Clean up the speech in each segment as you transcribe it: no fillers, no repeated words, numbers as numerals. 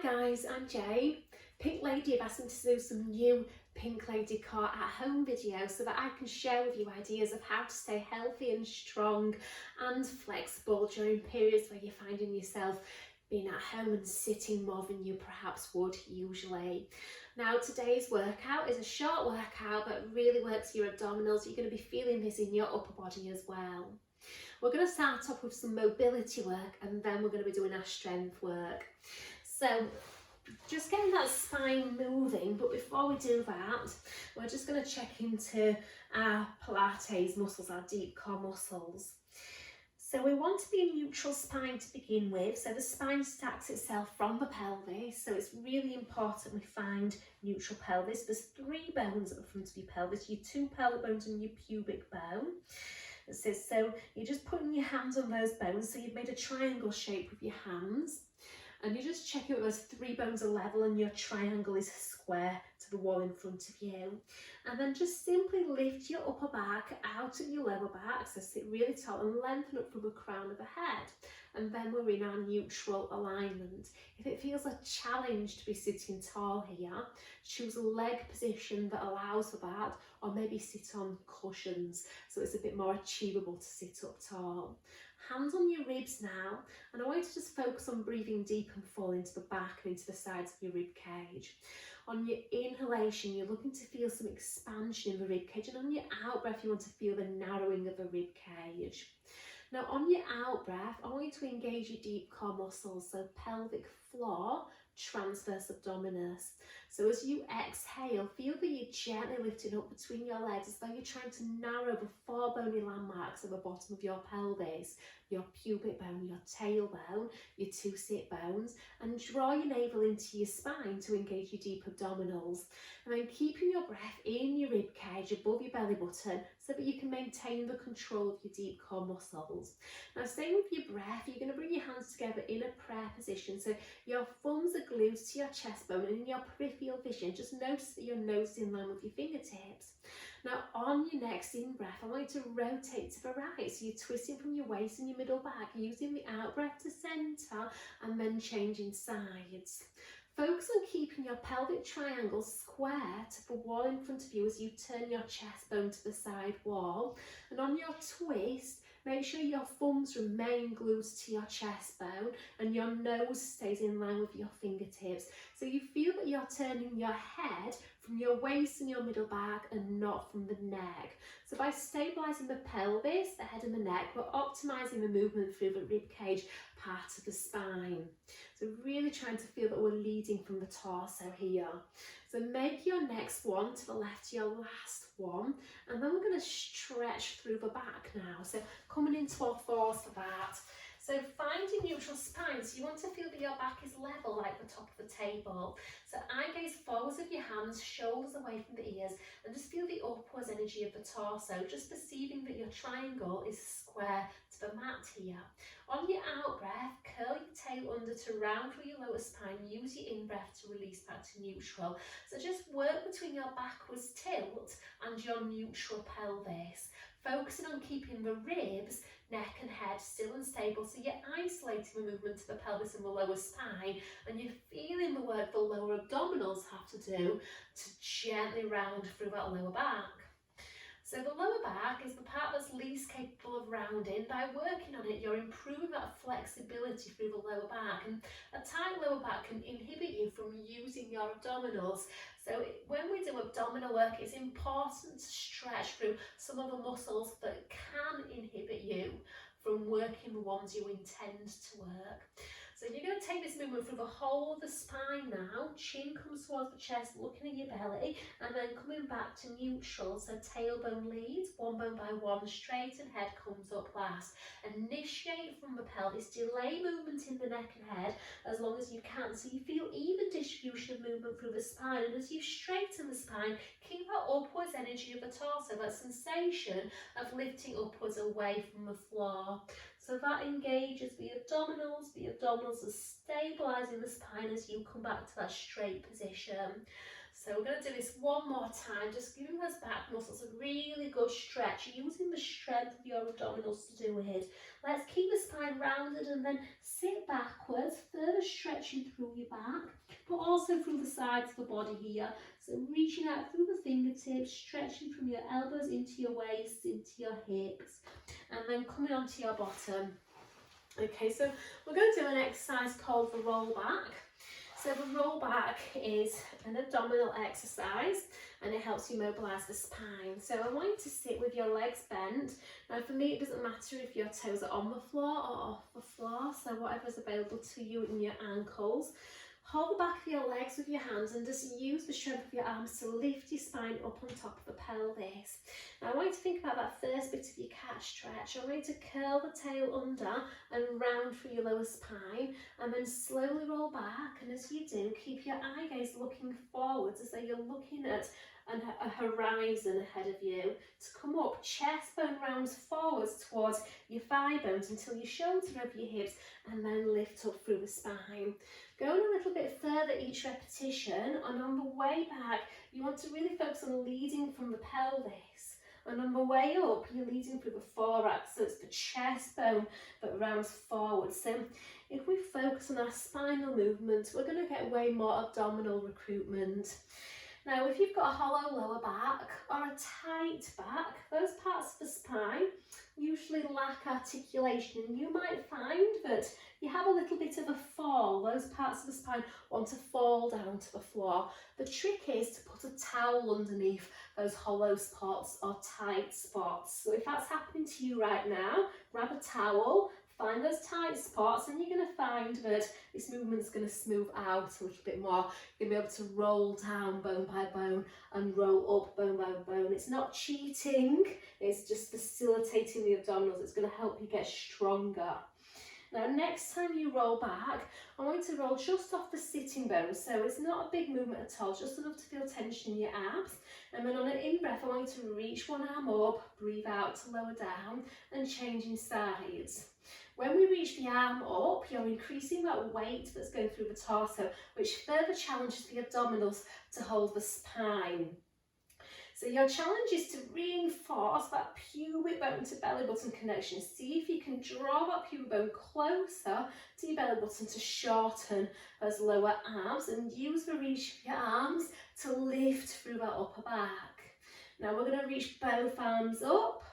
guys, I'm Jane. Pink Lady have asked me to do some new Pink Lady Core at home videos so that I can share with you ideas of how to stay healthy and strong and flexible during periods where you're finding yourself being at home and sitting more than you perhaps would usually. Now today's workout is a short workout but really works your abdominals. You're going to be feeling this in your upper body as well. We're going to start off with some mobility work and then we're going to be doing our strength work. So just getting that spine moving, but before we do that, we're just going to check into our Pilates muscles, our deep core muscles. So we want to be a neutral spine to begin with, so the spine stacks itself from the pelvis, so it's really important we find neutral pelvis. There's 3 bones at the front of your pelvis, your 2 pelvic bones and your pubic bone. So you're just putting your hands on those bones, so you've made a triangle shape with your hands. And you're just checking that those 3 bones are level and your triangle is square to the wall in front of you. And then just simply lift your upper back out of your lower back, so sit really tall and lengthen up from the crown of the head. And then we're in our neutral alignment. If it feels a challenge to be sitting tall here, choose a leg position that allows for that, or maybe sit on cushions so it's a bit more achievable to sit up tall. Hands on your ribs now, and I want you to just focus on breathing deep and full into the back and into the sides of your rib cage. On your inhalation, you're looking to feel some expansion in the rib cage, and on your out breath, you want to feel the narrowing of the rib cage. Now on your out breath, I want you to engage your deep core muscles, so pelvic floor, transverse abdominis. So as you exhale, feel that you're gently lifting up between your legs as though you're trying to narrow the 4 bony landmarks at the bottom of your pelvis, your pubic bone, your tailbone, your 2 sit bones, and draw your navel into your spine to engage your deep abdominals. And then keeping your breath in your rib cage above your belly button so that you can maintain the control of your deep core muscles. Now staying with your breath, you're going to bring your hands together in a prayer position. So your thumbs are glued to your chest bone, and in your peripheral vision, just notice that your nose is in line with your fingertips. Now on your next in breath, I want you to rotate to the right, so you're twisting from your waist and your middle back, using the out breath to centre and then changing sides. Focus on keeping your pelvic triangle square to the wall in front of you as you turn your chest bone to the side wall. And on your twist, make sure your thumbs remain glued to your chest bone and your nose stays in line with your fingertips. So you feel that you're turning your head from your waist and your middle back and not from the neck. So by stabilising the pelvis, the head and the neck, we're optimising the movement through the rib cage part of the spine. So really trying to feel that we're leading from the torso here. So make your next one to the left, your last one, and then we're going to stretch through the back now. So coming into all fours for that. So find your neutral spine, so you want to feel that your back is level like the top of the table. So eye gaze forwards of your hands, shoulders away from the ears, and just feel the upwards energy of the torso, just perceiving that your triangle is square to the mat here. On your out breath, curl your tail under to round through your lower spine, use your in breath to release back to neutral. So just work between your backwards tilt and your neutral pelvis, focusing on keeping the ribs, neck and head still and stable, so you're isolating the movement to the pelvis and the lower spine, and you're feeling the work the lower abdominals have to do to gently round through that lower back. So the lower back is the part that's least capable of rounding. By working on it, you're improving that flexibility through the lower back, and a tight lower back can inhibit you from using your abdominals. So when we do abdominal work, it's important to stretch through some of the muscles that can inhibit you from working the ones you intend to work. So you're going to take this movement through the whole of the spine now. Chin comes towards the chest, looking at your belly, and then coming back to neutral. So tailbone leads, one bone by one, straighten head comes up last. Initiate from the pelvis, delay movement in the neck and head as long as you can, so you feel even distribution of movement through the spine. And as you straighten the spine, keep that upwards energy of the torso, that sensation of lifting upwards away from the floor. So that engages the abdominals. The abdominals are stabilising the spine as you come back to that straight position. So we're going to do this one more time, just giving those back muscles a really good stretch, using the strength of your abdominals to do it. Let's keep the spine rounded and then sit backwards, further stretching through your back, but also through the sides of the body here. So reaching out through the fingertips, stretching from your elbows into your waist, into your hips, and then coming onto your bottom. Okay, so we're going to do an exercise called the rollback. So the rollback is an abdominal exercise and it helps you mobilise the spine. So I want you to sit with your legs bent. Now for me it doesn't matter if your toes are on the floor or off the floor, so whatever's available to you in your ankles. Hold the back of your legs with your hands and just use the strength of your arms to lift your spine up on top of the pelvis. Now I want you to think about that first bit of your cat stretch. I want you to curl the tail under and round through your lower spine and then slowly roll back, and as you do, keep your eye gaze looking forwards as though you're looking at a horizon ahead of you. To come up, chest bone rounds forwards towards your thigh bones until your shoulders are over your hips, and then lift up through the spine. Going a little bit further each repetition, and on the way back you want to really focus on leading from the pelvis, and on the way up you're leading through the thorax, so it's the chest bone that rounds forward. So if we focus on our spinal movement, we're going to get way more abdominal recruitment. Now if you've got a hollow lower back or a tight back, those parts of the spine usually lack articulation, and you might find that you have a little bit of a fall. Those parts of the spine want to fall down to the floor. The trick is to put a towel underneath those hollow spots or tight spots. So if that's happening to you right now, grab a towel, find those tight spots, and you're going to find that this movement's going to smooth out a little bit more. You're going to be able to roll down bone by bone and roll up bone by bone. It's not cheating, it's just facilitating the abdominals. It's going to help you get stronger. Now next time you roll back, I want you to roll just off the sitting bone, so it's not a big movement at all, just enough to feel tension in your abs. And then on an in-breath, I want you to reach one arm up, breathe out to lower down, and changing sides. When we reach the arm up, you're increasing that weight that's going through the torso, which further challenges the abdominals to hold the spine. So your challenge is to reinforce that pubic bone to belly button connection. See if you can draw that pubic bone closer to your belly button to shorten those lower arms, and use the reach of your arms to lift through that upper back. Now we're going to reach both arms up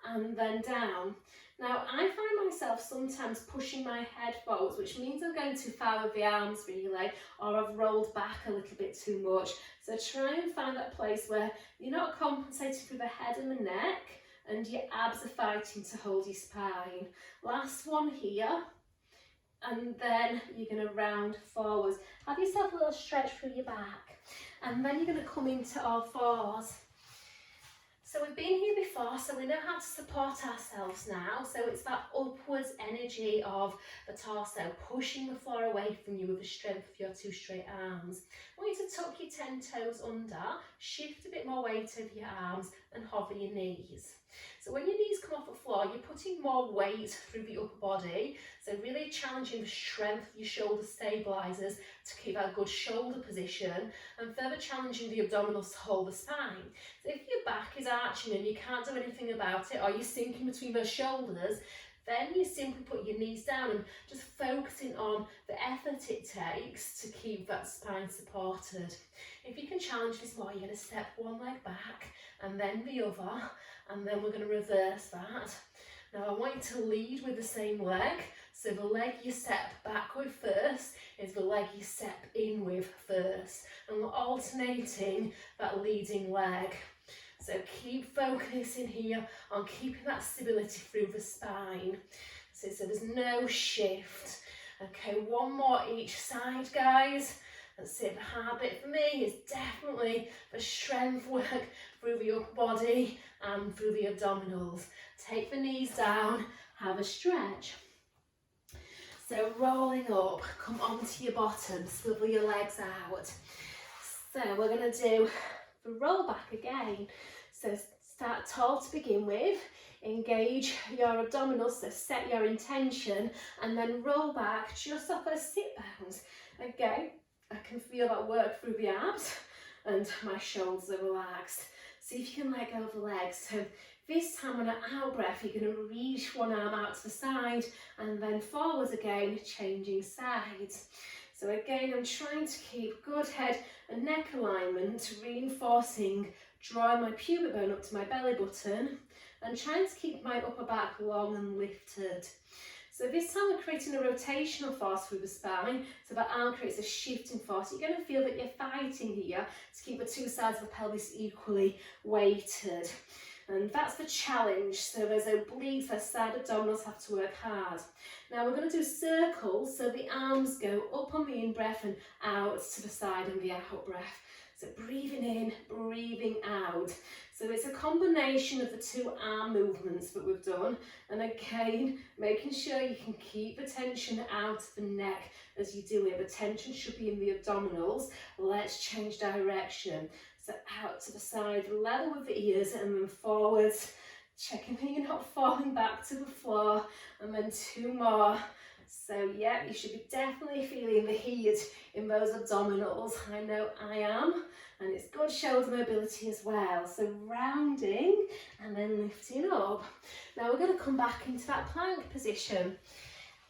and then down. Now I find myself sometimes pushing my head forwards, which means I'm going too far with the arms really, or I've rolled back a little bit too much. So try and find that place where you're not compensating through the head and the neck, and your abs are fighting to hold your spine. Last one here, and then you're going to round forwards. Have yourself a little stretch through your back, and then you're going to come into all fours. So we've been here before, so we know how to support ourselves now. So it's that upwards energy of the torso, pushing the floor away from you with the strength of your two straight arms. I want you to tuck your 10 toes under, shift a bit more weight over your arms, and hover your knees. So when your knees come off the floor, you're putting more weight through the upper body, so really challenging the strength of your shoulder stabilisers to keep that good shoulder position, and further challenging the abdominals to hold the spine. So if your back is arching and you can't do anything about it, or you're sinking between those shoulders, then you simply put your knees down and just focusing on the effort it takes to keep that spine supported. If you can challenge this more, you're going to step one leg back and then the other, and then we're going to reverse that. Now I want you to lead with the same leg, so the leg you step back with first is the leg you step in with first, and we're alternating that leading leg. So keep focusing here on keeping that stability through the spine. So there's no shift. Okay, one more each side, guys. That's it. The hard bit for me is definitely the strength work through the upper body and through the abdominals. Take the knees down, have a stretch. So rolling up, come onto your bottom, swivel your legs out. So we're going to do the roll back again. So start tall to begin with, engage your abdominals, so set your intention, and then roll back just off those sit bones. Again, I can feel that work through the abs, and my shoulders are relaxed. See if you can let go of the legs. So this time on an out breath, you're going to reach one arm out to the side and then forwards again, changing sides. So again, I'm trying to keep good head and neck alignment, reinforcing, drawing my pubic bone up to my belly button and trying to keep my upper back long and lifted. So this time we're creating a rotational force through the spine, so that arm creates a shifting force. You're going to feel that you're fighting here to keep the two sides of the pelvis equally weighted. And that's the challenge. So those obliques, those side abdominals have to work hard. Now we're going to do circles, so the arms go up on the in-breath and out to the side on the out-breath. So breathing in, breathing out. So it's a combination of the two arm movements that we've done. And again, making sure you can keep the tension out of the neck as you do it. The tension should be in the abdominals. Let's change direction. So out to the side, level with the ears, and then forwards. Checking that you're not falling back to the floor. And then two more. So yeah, you should be definitely feeling the heat in those abdominals. I know I am. And it's good shoulder mobility as well. So rounding and then lifting up. Now we're going to come back into that plank position.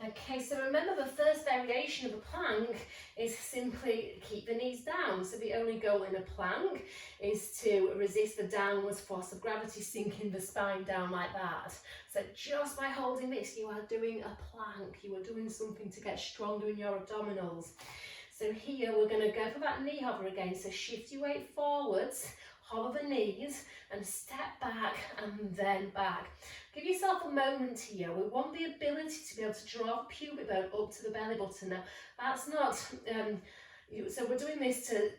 Okay, so remember the first variation of a plank is simply keep the knees down. So the only goal in a plank is to resist the downwards force of gravity, sinking the spine down like that. So just by holding this, you are doing a plank. You are doing something to get stronger in your abdominals. So here we're going to go for that knee hover again. So shift your weight forwards, hover the knees and step back and then back. Give yourself a moment here. We want the ability to be able to draw the pubic bone up to the belly button. Now that's not, so we're doing this to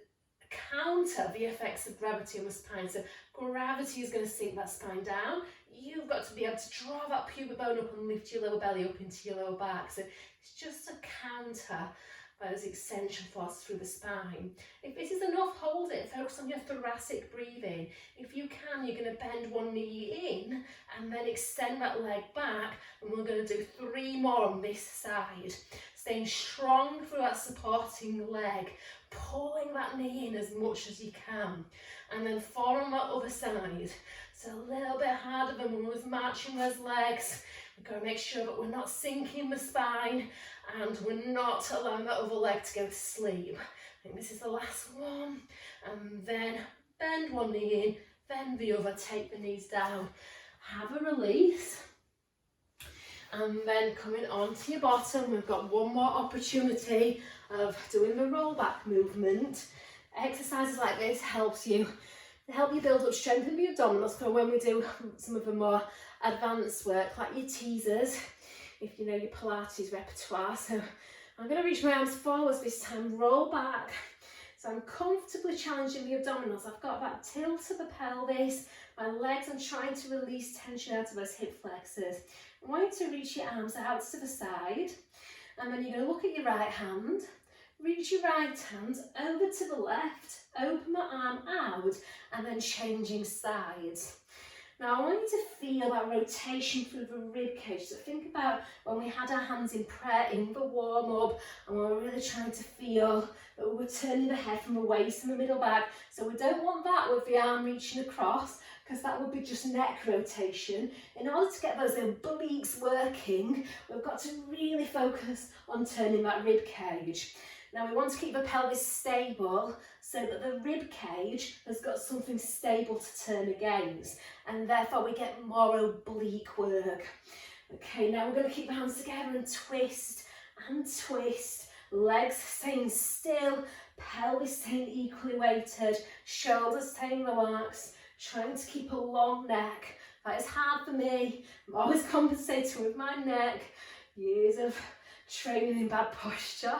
counter the effects of gravity on the spine. So gravity is going to sink that spine down. You've got to be able to draw that pubic bone up and lift your lower belly up into your lower back. So it's just a counter those extension forces through the spine. If this is enough, hold it. Focus on your thoracic breathing. If you can, you're going to bend one knee in and then extend that leg back, and we're going to do 3 more on this side. Staying strong through that supporting leg, pulling that knee in as much as you can, and then 4 on that other side. So a little bit harder than when we was marching those legs. We've got to make sure that we're not sinking the spine and we're not allowing that other leg to go to sleep. I think this is the last one. And then bend one knee in, bend the other, take the knees down. Have a release. And then coming onto your bottom, we've got one more opportunity of doing the rollback movement. Exercises like this help you build up strength in the abdominals for when we do some of the more advanced work, like your teasers, if you know your Pilates repertoire. So I'm going to reach my arms forwards this time, roll back. So I'm comfortably challenging the abdominals. I've got that tilt of the pelvis, my legs, I'm trying to release tension out of those hip flexors. I want you to reach your arms out to the side, and then you're going to look at your right hand, reach your right hand over to the left, open my arm out, and then changing sides. Now I want you to feel that rotation through the rib cage. So think about when we had our hands in prayer in the warm-up, and we were really trying to feel that we were turning the head from the waist and the middle back. So we don't want that with the arm reaching across, because that would be just neck rotation. In order to get those obliques working, we've got to really focus on turning that rib cage. Now we want to keep the pelvis stable so that the rib cage has got something stable to turn against, and therefore we get more oblique work. Okay, now we're going to keep the hands together and twist, legs staying still, pelvis staying equally weighted, shoulders staying relaxed, trying to keep a long neck. That is hard for me. I'm always compensating with my neck. Years of training in bad posture.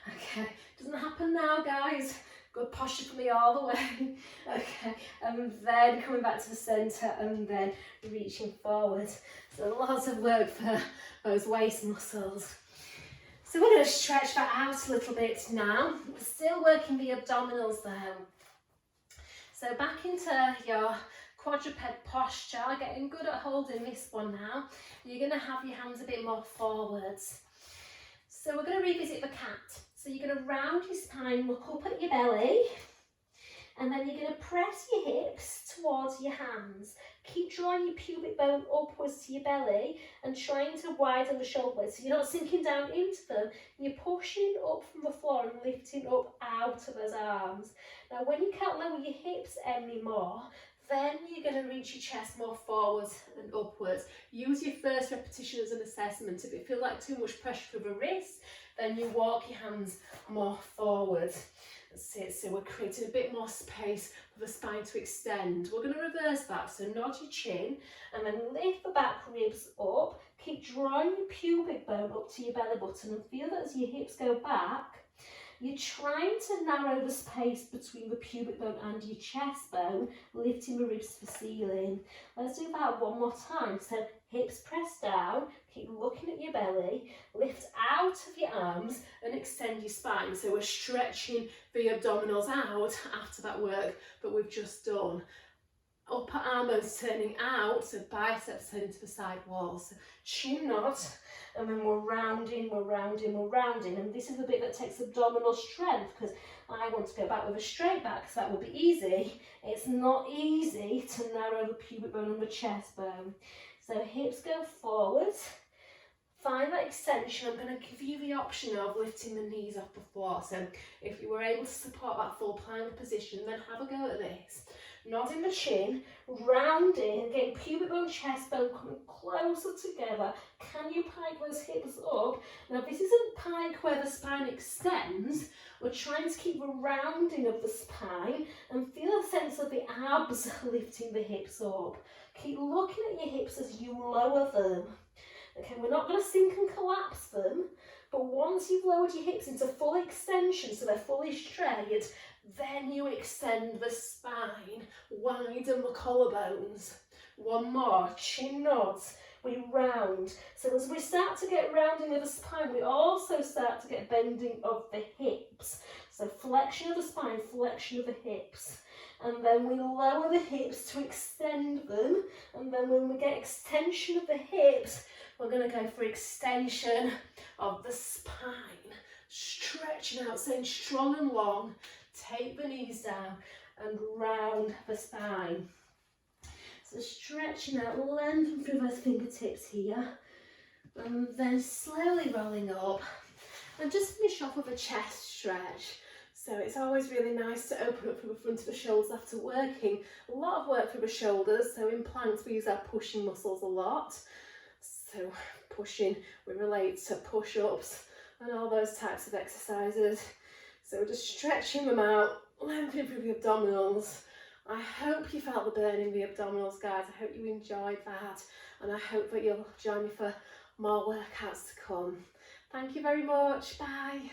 Okay, doesn't happen now, guys. Good posture for me all the way. Okay, and then coming back to the centre and then reaching forward. So lots of work for those waist muscles. So we're going to stretch that out a little bit now. We're still working the abdominals though. So back into your quadruped posture, getting good at holding this one now. You're going to have your hands a bit more forwards. So we're going to revisit the cat. So you're going to round your spine, look up at your belly, And then you're going to press your hips towards your hands. Keep drawing your pubic bone upwards to your belly and trying to widen the shoulder blades. So you're not sinking down into them, you're pushing up from the floor and lifting up out of those arms. Now when you can't lower your hips anymore, then you're going to reach your chest more forwards and upwards. Use your first repetition as an assessment. If it feels like too much pressure for the wrist, then you walk your hands more forward. That's it. So we're creating a bit more space for the spine to extend. We're going to reverse that. So nod your chin and then lift the back ribs up. Keep drawing your pubic bone up to your belly button and feel that as your hips go back, you're trying to narrow the space between the pubic bone and your chest bone, lifting the ribs to the ceiling. Let's do that one more time. So hips press down, keep looking at your belly, lift out of your arms and extend your spine. So we're stretching the abdominals out after that work that we've just done. Upper arm bones turning out, so biceps turning to the side wall. So chin nod, and then we're rounding, we're rounding, we're rounding. And this is the bit that takes abdominal strength, because I want to go back with a straight back, so that will be easy. It's not easy to narrow the pubic bone and the chest bone. So hips go forward. Find that extension. I'm going to give you the option of lifting the knees off the floor. So if you were able to support that full plank position, then have a go at this. Nodding the chin, rounding, getting pubic bone, chest bone coming closer together. Can you pike those hips up? Now this isn't pike where the spine extends. We're trying to keep the rounding of the spine and feel a sense of the abs lifting the hips up. Keep looking at your hips as you lower them. Okay, we're not going to sink and collapse them, but once you've lowered your hips into full extension, so they're fully straight, then you extend the spine, widen the collarbones. One more, chin nods, we round. So as we start to get rounding of the spine, we also start to get bending of the hips. So flexion of the spine, flexion of the hips. And then we lower the hips to extend them. And then when we get extension of the hips, we're going to go for extension of the spine. Stretching out, staying strong and long. Take the knees down and round the spine. So stretching out, lengthen through those fingertips here. And then slowly rolling up. And just finish off with a chest stretch. So it's always really nice to open up through the front of the shoulders after working. A lot of work through the shoulders. So in planks we use our pushing muscles a lot. So pushing, we relate to push-ups and all those types of exercises. So we're just stretching them out, lengthening through the abdominals. I hope you felt the burn in the abdominals, guys. I hope you enjoyed that. And I hope that you'll join me for more workouts to come. Thank you very much. Bye.